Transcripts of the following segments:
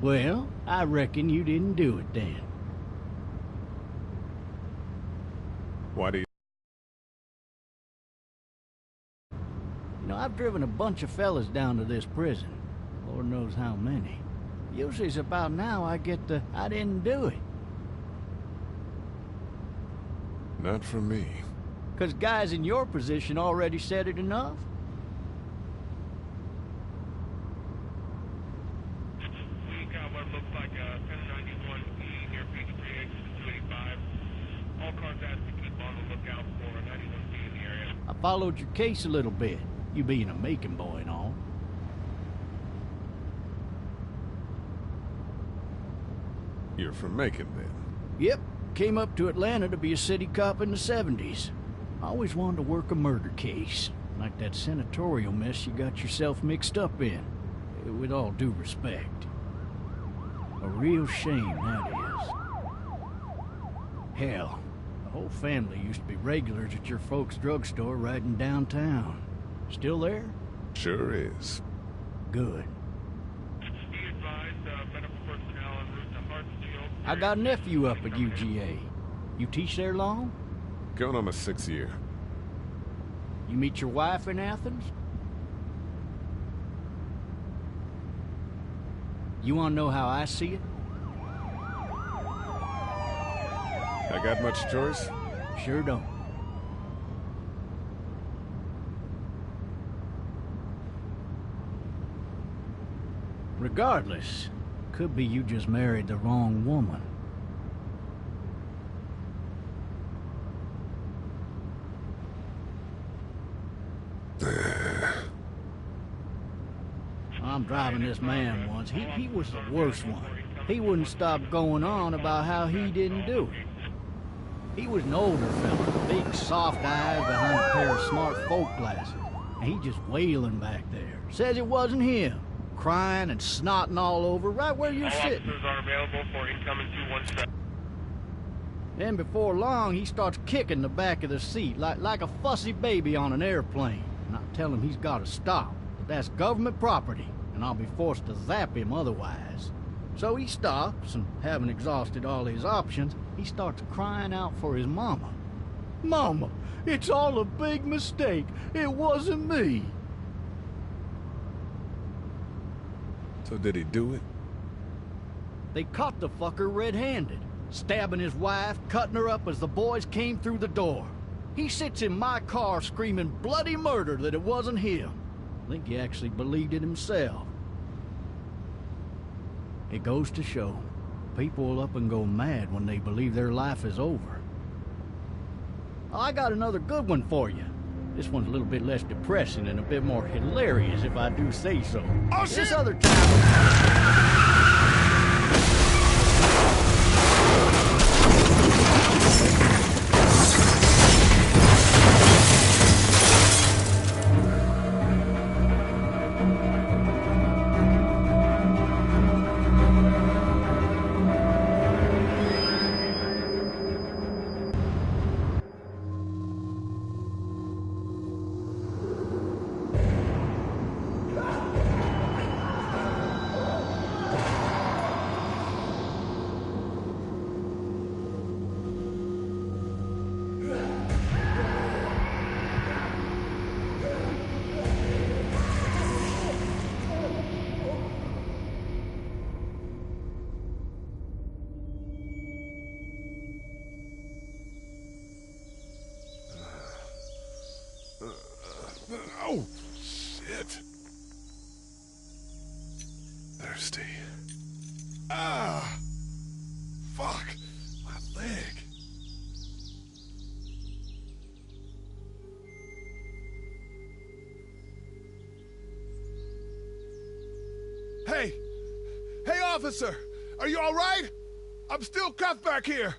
Well, I reckon you didn't do it then. Why do you... You know, I've driven a bunch of fellas down to this prison. Lord knows how many. Usually it's about now I get the, I didn't do it. Not for me. 'Cause guys in your position already said it enough. We got what looks like a 1091E near Peachtree exit 285. All cars asked to keep on the lookout for a 91B in the area. I followed your case a little bit, you being a Macon boy and all. You're from Macon, then? Yep, came up to Atlanta to be a city cop in the 70s. I always wanted to work a murder case, like that senatorial mess you got yourself mixed up in. With all due respect. A real shame, that is. Hell, the whole family used to be regulars at your folks' drugstore right in downtown. Still there? Sure is. Good. Be advised, medical personnel en route to Hartsfield. I got a nephew up at UGA. You teach there long? Going on my 6th year. You meet your wife in Athens? You want to know how I see it? I got much choice? Sure don't. Regardless, could be you just married the wrong woman. I'm driving this man once. He was the worst one. He wouldn't stop going on about how he didn't do it. He was an older fella, big soft eyes behind a pair of smart folk glasses. And he just wailing back there. Says it wasn't him. Crying and snotting all over right where you're All sitting. officers are available for incoming 217. Then before long, he starts kicking the back of the seat like a fussy baby on an airplane. And I tell him he's got to stop. But that's government property, and I'll be forced to zap him otherwise. So he stops, and having exhausted all his options, he starts crying out for his mama. Mama, it's all a big mistake. It wasn't me. So did he do it? They caught the fucker red-handed, stabbing his wife, cutting her up as the boys came through the door. He sits in my car screaming bloody murder that it wasn't him. I think he actually believed it himself. It goes to show, people will up and go mad when they believe their life is over. I got another good one for you. This one's a little bit less depressing and a bit more hilarious, if I do say so. Oh, shit! This other time... Oh, shit. Thirsty. Ah! Fuck! My leg. Hey! Hey, officer! Are you all right? I'm still cuffed back here.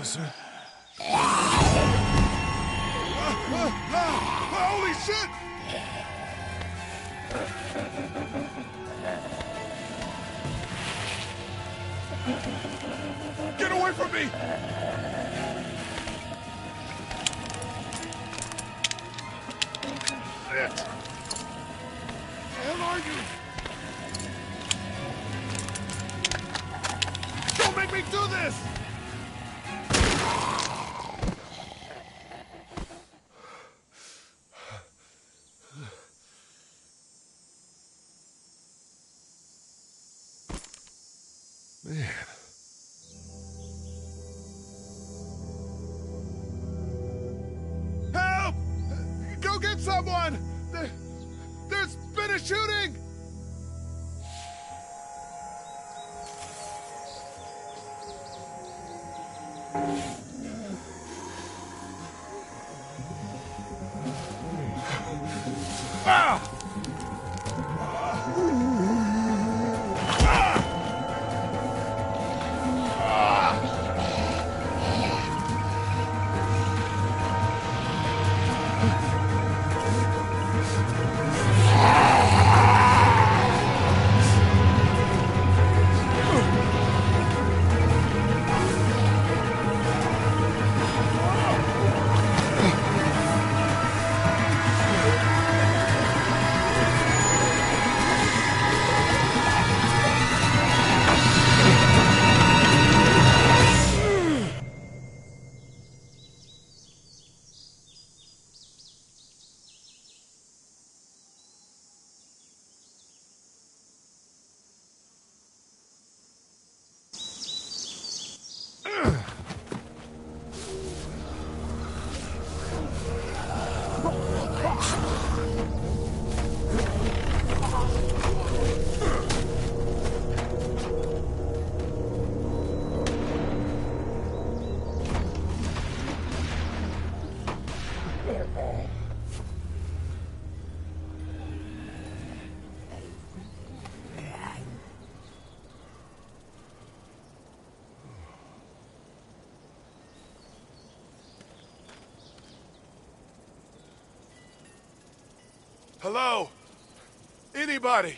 officer. Holy shit! Get away from me! Shit! Where are you? Don't make me do this! Man. Help! Go get someone! There's been a shooting! Ah! Hello? Anybody?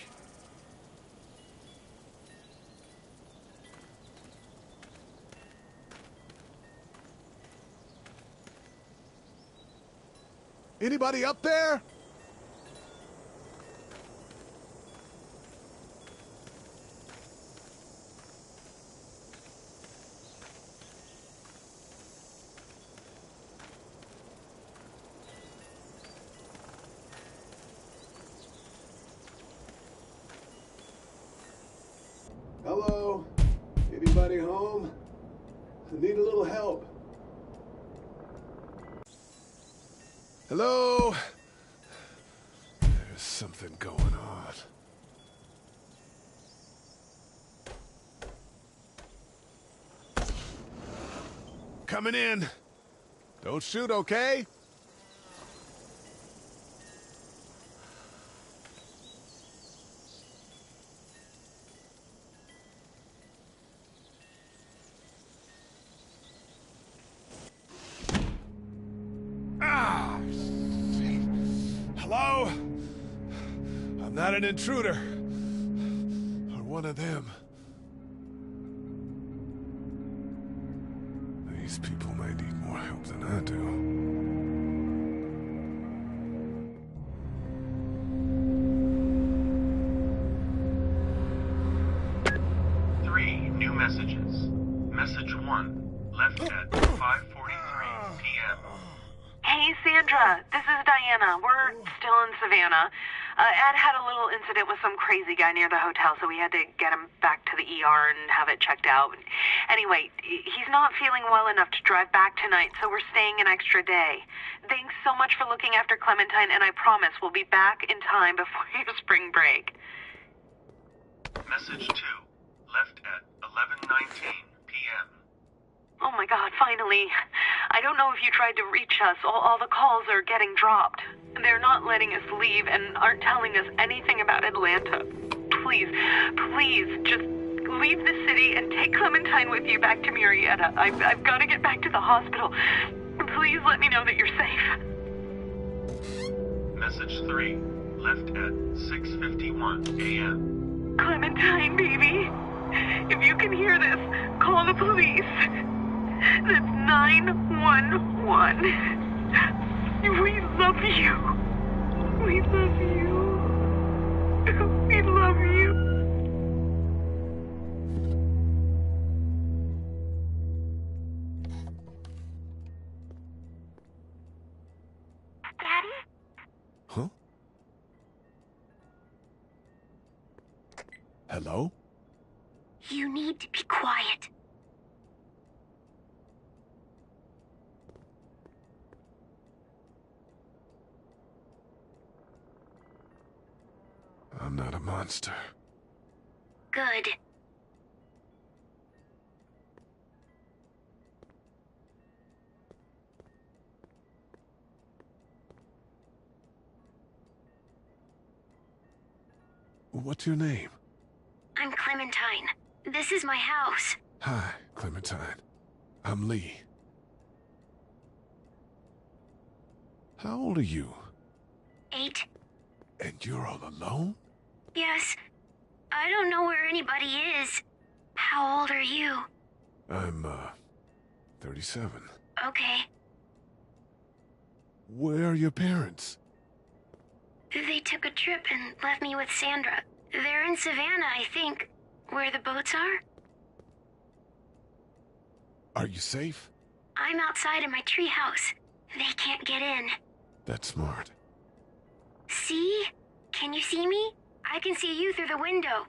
Anybody up there? Hello? Anybody home? I need a little help. Hello? There's something going on. Coming in. Don't shoot, okay? Ah, shit. Hello? I'm not an intruder. Or one of them. These people may need more help than I do. 3 new messages. Message 1, left at 5:43 p.m. Hey, Sandra. This is Diana. We're still in Savannah. Ed had a little incident with some crazy guy near the hotel, so we had to get him back to the ER and have it checked out. Anyway, he's not feeling well enough to drive back tonight, so we're staying an extra day. Thanks so much for looking after Clementine, and I promise we'll be back in time before your spring break. Message 2, left at 11:19 p.m. Oh my God, finally. I don't know if you tried to reach us. All the calls are getting dropped. They're not letting us leave and aren't telling us anything about Atlanta. Please, just leave the city and take Clementine with you back to Murrieta. I've got to get back to the hospital. Please let me know that you're safe. Message 3, left at 6:51 a.m. Clementine, baby. If you can hear this, call the police. That's 911. We love you. We love you. We love you. Daddy? Huh? Hello? You need to be quiet. I'm not a monster. Good. What's your name? I'm Clementine. This is my house. Hi, Clementine. I'm Lee. How old are you? 8. And you're all alone? Yes. I don't know where anybody is. How old are you? I'm, 37. Okay. Where are your parents? They took a trip and left me with Sandra. They're in Savannah, I think. Where the boats are? Are you safe? I'm outside in my treehouse. They can't get in. That's smart. See? Can you see me? I can see you through the window.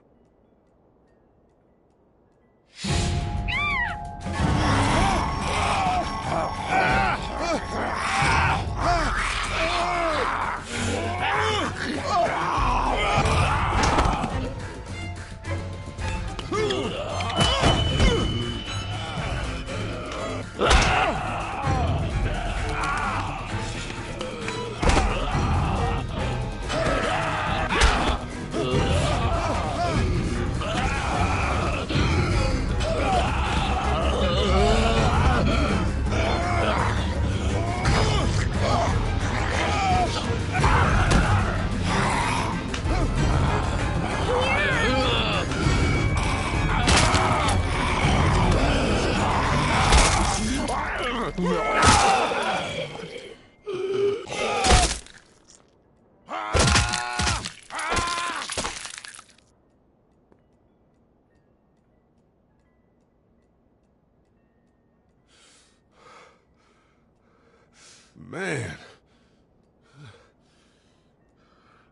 Man.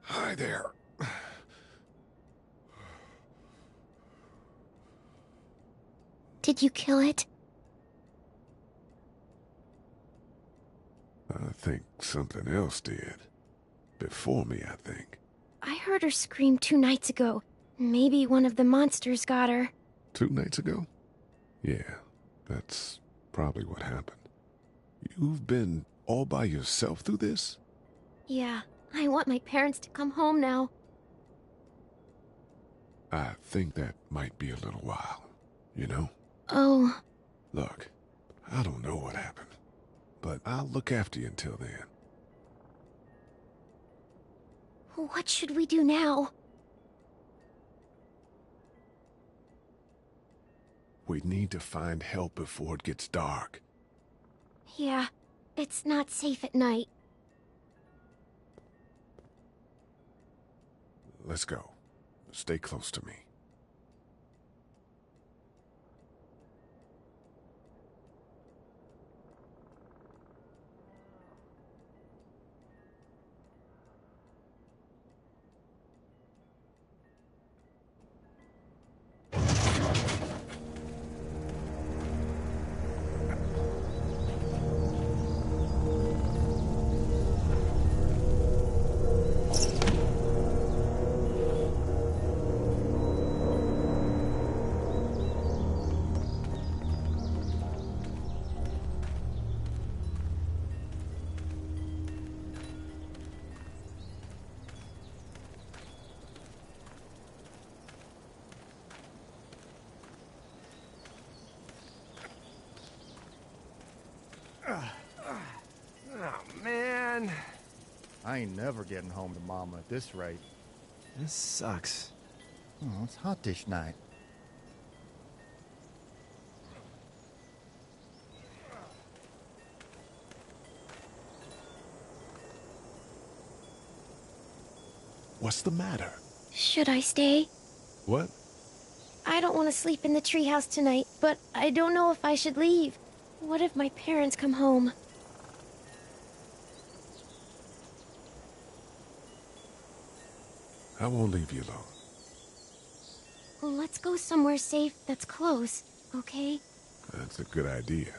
Hi there. Did you kill it? I think something else did. Before me, I think. I heard her scream 2 nights ago. Maybe one of the monsters got her. 2 nights ago? Yeah, that's probably what happened. You've been all by yourself through this? Yeah, I want my parents to come home now. I think that might be a little while, you know? Oh. Look, I don't know what happened, but I'll look after you until then. What should we do now? We need to find help before it gets dark. Yeah, it's not safe at night. Let's go. Stay close to me. man. I ain't never getting home to Mama at this rate. This sucks. Oh, it's hot this night. What's the matter? Should I stay? What? I don't want to sleep in the treehouse tonight, but I don't know if I should leave. What if my parents come home? I won't leave you alone. Well, let's go somewhere safe that's close, okay? That's a good idea.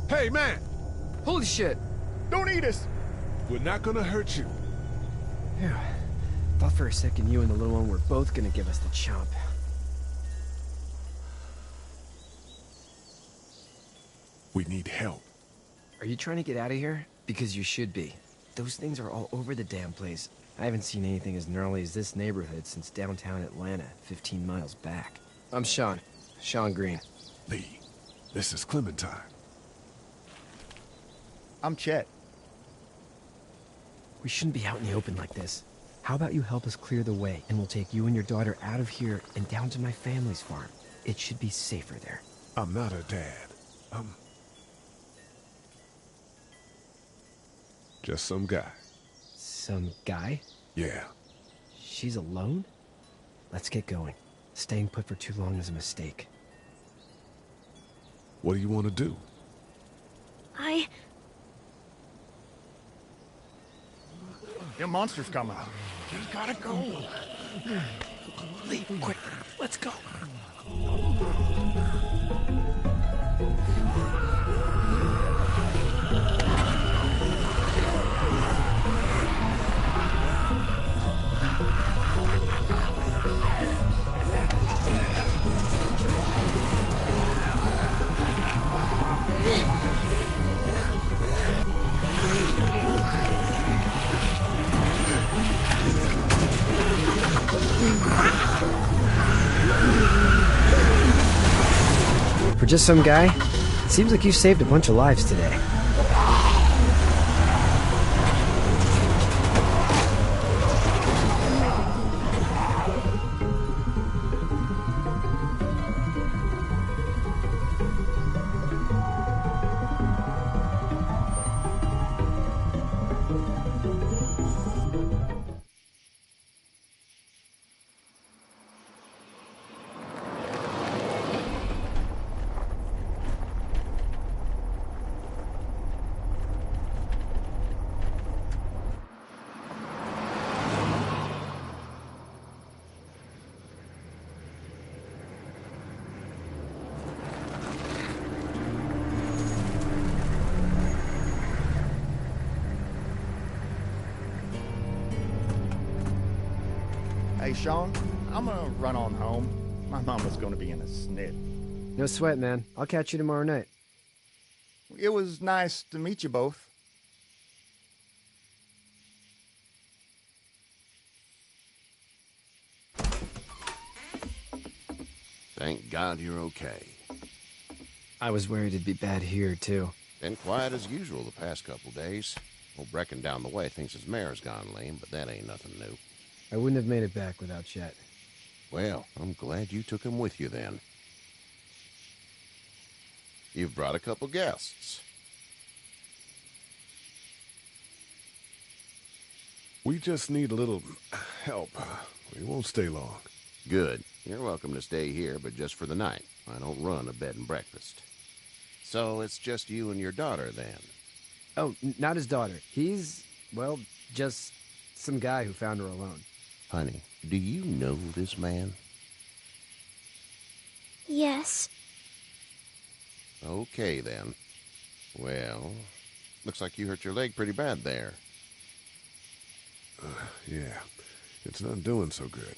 Hey, man! Holy shit! Don't eat us! We're not gonna hurt you. Yeah. Thought for a second you and the little one were both gonna give us the chomp. We need help. Are you trying to get out of here? Because you should be. Those things are all over the damn place. I haven't seen anything as gnarly as this neighborhood since downtown Atlanta, 15 miles back. I'm Sean. Sean Green. Lee, this is Clementine. I'm Chet. We shouldn't be out in the open like this. How about you help us clear the way, and we'll take you and your daughter out of here and down to my family's farm. It should be safer there. I'm not her dad. I'm just some guy. Some guy? Yeah. She's alone? Let's get going. Staying put for too long is a mistake. What do you want to do? Them monsters coming. We gotta go. Lee, quick, let's go. For just some guy, it seems like you saved a bunch of lives today. Hey, Sean, I'm gonna run on home. My mama's gonna be in a snit. No sweat, man. I'll catch you tomorrow night. It was nice to meet you both. Thank God you're okay. I was worried it'd be bad here, too. Been quiet as usual the past couple days. Old Brecken down the way thinks his mare's gone lame, but that ain't nothing new. I wouldn't have made it back without Chet. Well, I'm glad you took him with you then. You've brought a couple guests. We just need a little help. We won't stay long. Good. You're welcome to stay here, but just for the night. I don't run a bed and breakfast. So it's just you and your daughter, then? Oh, not his daughter. He's, well, just some guy who found her alone. Honey, do you know this man? Yes. Okay, then. Well, looks like you hurt your leg pretty bad there. Yeah, it's not doing so good.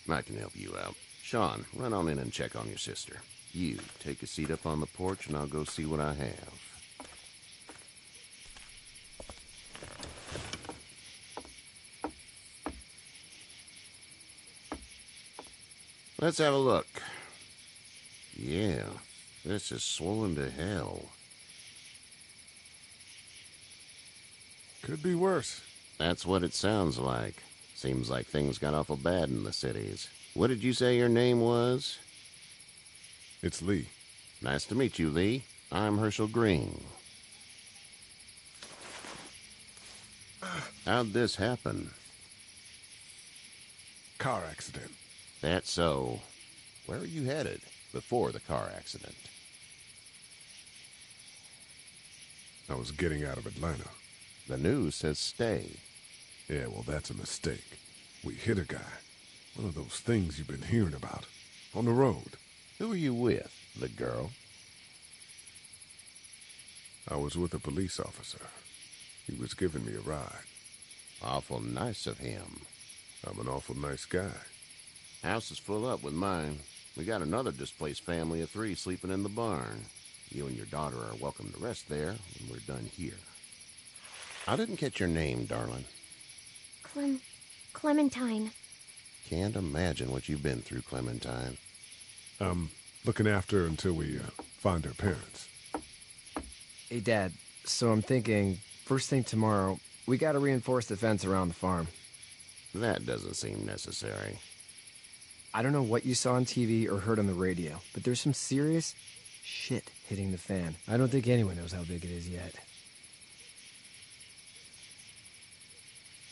I can help you out. Sean, run on in and check on your sister. You, take a seat up on the porch and I'll go see what I have. Let's have a look. Yeah, this is swollen to hell. Could be worse. That's what it sounds like. Seems like things got awful bad in the cities. What did you say your name was? It's Lee. Nice to meet you, Lee. I'm Herschel Green. How'd this happen? Car accident. That's so. Where are you headed before the car accident? I was getting out of Atlanta. The news says stay. Yeah, well, that's a mistake. We hit a guy. One of those things you've been hearing about. On the road. Who are you with? The girl? I was with a police officer. He was giving me a ride. Awful nice of him. I'm an awful nice guy. House is full up with mine. We got another displaced family of 3 sleeping in the barn. You and your daughter are welcome to rest there when we're done here. I didn't catch your name, darling. Clementine. Can't imagine what you've been through, Clementine. Looking after her until we find her parents. Hey, Dad, so I'm thinking, first thing tomorrow, we gotta reinforce the fence around the farm. That doesn't seem necessary. I don't know what you saw on TV or heard on the radio, but there's some serious shit hitting the fan. I don't think anyone knows how big it is yet.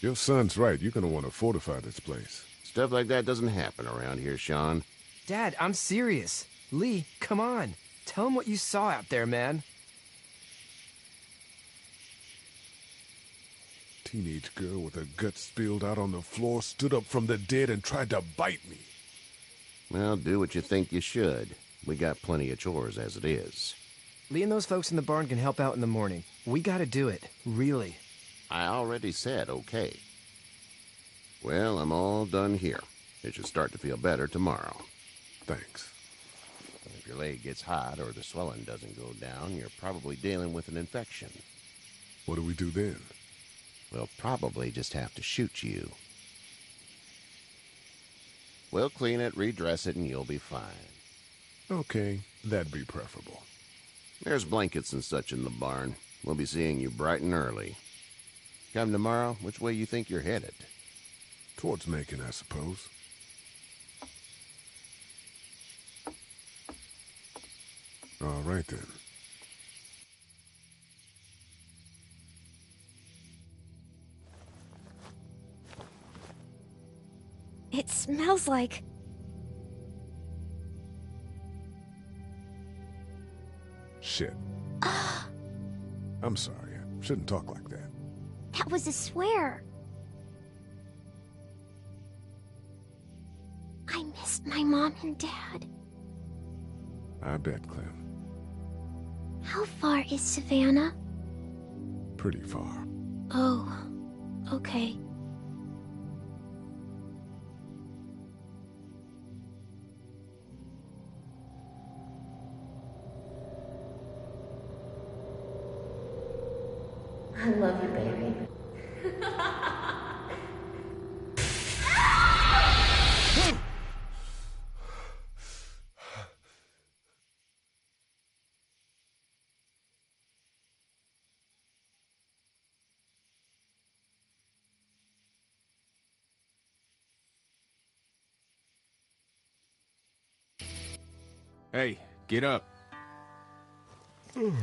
Your son's right. You're gonna want to fortify this place. Stuff like that doesn't happen around here, Sean. Dad, I'm serious. Lee, come on. Tell him what you saw out there, man. Teenage girl with her guts spilled out on the floor stood up from the dead and tried to bite me. Well, do what you think you should. We got plenty of chores as it is. Lee and those folks in the barn can help out in the morning. We gotta do it. Really. I already said okay. Well, I'm all done here. It should start to feel better tomorrow. Thanks. If your leg gets hot or the swelling doesn't go down, you're probably dealing with an infection. What do we do then? We'll probably just have to shoot you. We'll clean it, redress it, and you'll be fine. Okay, that'd be preferable. There's blankets and such in the barn. We'll be seeing you bright and early. Come tomorrow, which way you think you're headed? Towards Macon, I suppose. All right, then. It smells like... Shit. I'm sorry. I shouldn't talk like that. That was a swear. I missed my mom and dad. I bet, Clem. How far is Savannah? Pretty far. Oh, okay. I love you, baby. Hey, get up. I'm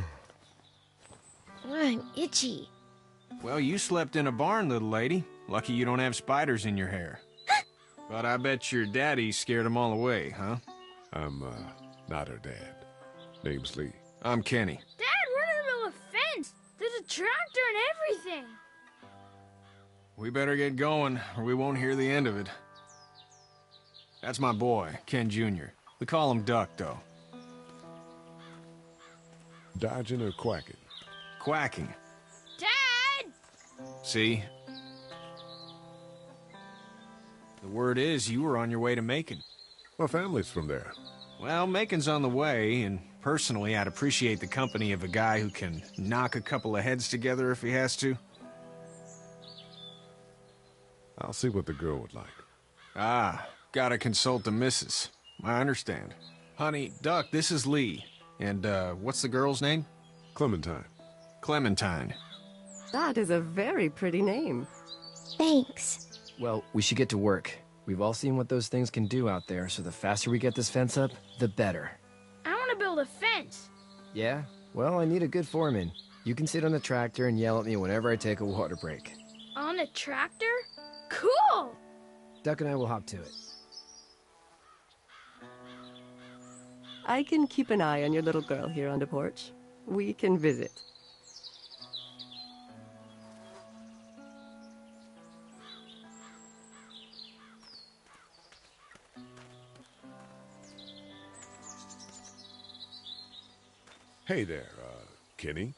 itchy. Well, you slept in a barn, little lady. Lucky you don't have spiders in your hair. But I bet your daddy scared them all away, huh? I'm, not her dad. Name's Lee. I'm Kenny. Dad, we're in the middle of a fence. There's a tractor and everything. We better get going, or we won't hear the end of it. That's my boy, Ken Jr. We call him Duck, though. Dodging or quacking? Quacking. Dad! See? The word is you were on your way to Macon. My family's from there. Well, Macon's on the way, and personally, I'd appreciate the company of a guy who can knock a couple of heads together if he has to. I'll see what the girl would like. Ah, gotta consult the missus. I understand. Honey, Duck, this is Lee. And, what's the girl's name? Clementine. Clementine. That is a very pretty name. Thanks. Well, we should get to work. We've all seen what those things can do out there, so the faster we get this fence up, the better. I want to build a fence. Yeah? Well, I need a good foreman. You can sit on the tractor and yell at me whenever I take a water break. On a tractor? Cool! Duck and I will hop to it. I can keep an eye on your little girl here on the porch. We can visit. Hey there, Kenny.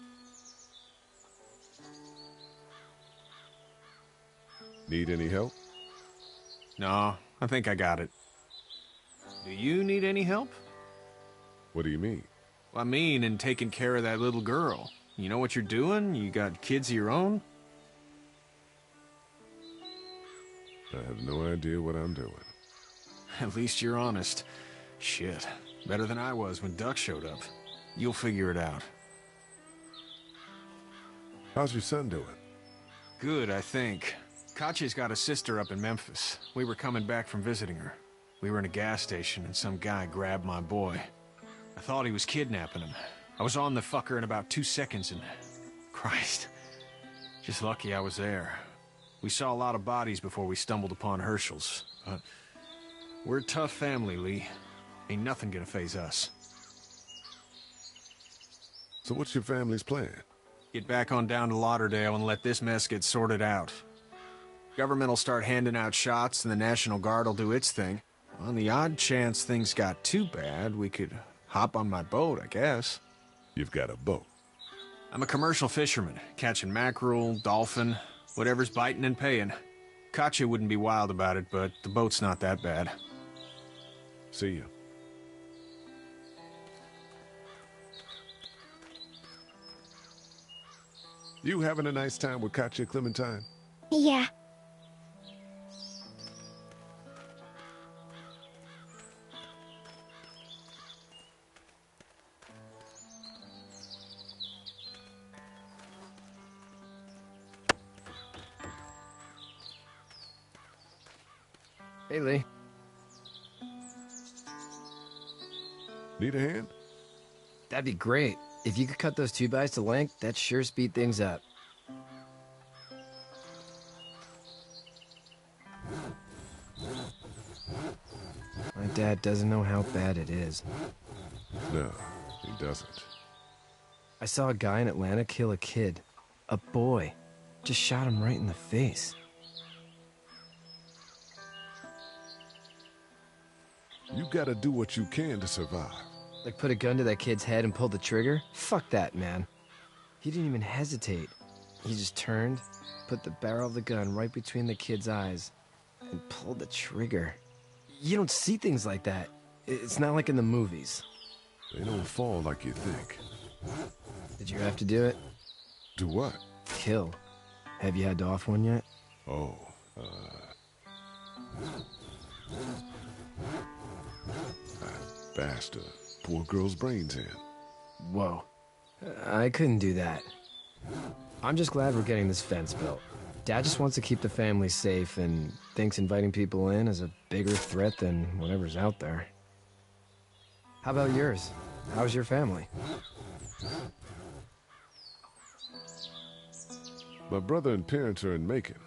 Need any help? No, I think I got it. Do you need any help? What do you mean? Well, I mean in taking care of that little girl. You know what you're doing? You got kids of your own? I have no idea what I'm doing. At least you're honest. Shit. Better than I was when Duck showed up. You'll figure it out. How's your son doing? Good, I think. Katya's got a sister up in Memphis. We were coming back from visiting her. We were in a gas station and some guy grabbed my boy. I thought he was kidnapping him. I was on the fucker in about 2 seconds and... Christ. Just lucky I was there. We saw a lot of bodies before we stumbled upon Hershel's. But we're a tough family, Lee. Ain't nothing gonna faze us. So what's your family's plan? Get back on down to Lauderdale and let this mess get sorted out. Government will start handing out shots and the National Guard will do its thing. On the odd chance things got too bad, we could hop on my boat, I guess. You've got a boat? I'm a commercial fisherman, catching mackerel, dolphin, whatever's biting and paying. Katya wouldn't be wild about it, but the boat's not that bad. See you. You having a nice time with Katya, Clementine? Yeah. Hey, Lee. Need a hand? That'd be great. If you could cut those 2x to length, that'd sure speed things up. My dad doesn't know how bad it is. No, he doesn't. I saw a guy in Atlanta kill a kid. A boy. Just shot him right in the face. You gotta do what you can to survive. Like put a gun to that kid's head and pull the trigger? Fuck that, man. He didn't even hesitate. He just turned, put the barrel of the gun right between the kid's eyes, and pulled the trigger. You don't see things like that. It's not like in the movies. They don't fall like you think. Did you have to do it? Do what? Kill. Have you had to off one yet? Oh, I bashed a poor girl's brains in. Whoa. I couldn't do that. I'm just glad we're getting this fence built. Dad just wants to keep the family safe and thinks inviting people in is a bigger threat than whatever's out there. How about yours? How's your family? My brother and parents are in Macon.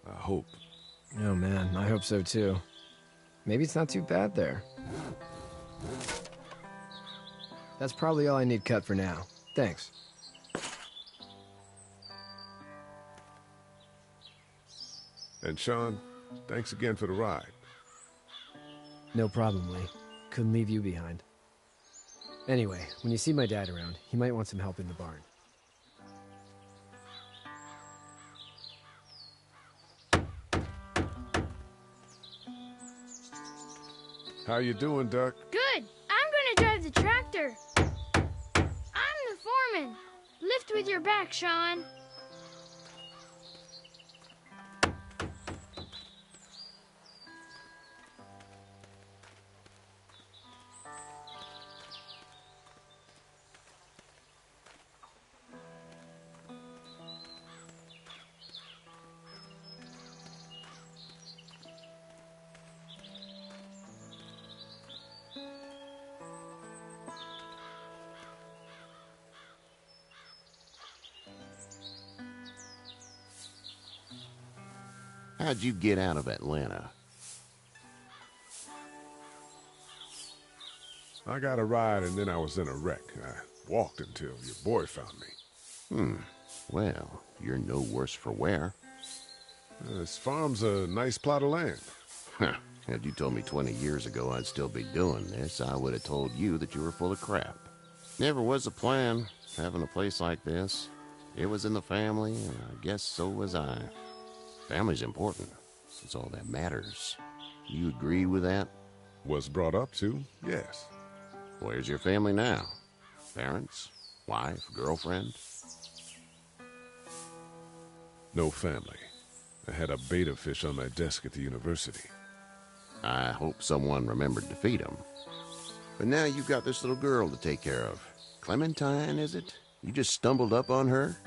I hope. Oh man, I hope so too. Maybe it's not too bad there. That's probably all I need cut for now. Thanks. And Sean, thanks again for the ride. No problem, Lee. Couldn't leave you behind. Anyway, when you see my dad around, he might want some help in the barn. How you doing, Duck? Good. I'm gonna drive the tractor. I'm the foreman. Lift with your back, Sean. How'd you get out of Atlanta? I got a ride and then I was in a wreck. I walked until your boy found me. Well, you're no worse for wear. This farm's a nice plot of land. Had you told me 20 years ago I'd still be doing this, I would have told you that you were full of crap. Never was a plan, having a place like this. It was in the family, and I guess so was I. Family's important. It's all that matters. You agree with that? Was brought up to, yes. Where's your family now? Parents? Wife? Girlfriend? No family. I had a betta fish on my desk at the university. I hope someone remembered to feed him. But now you've got this little girl to take care of. Clementine, is it? You just stumbled up on her?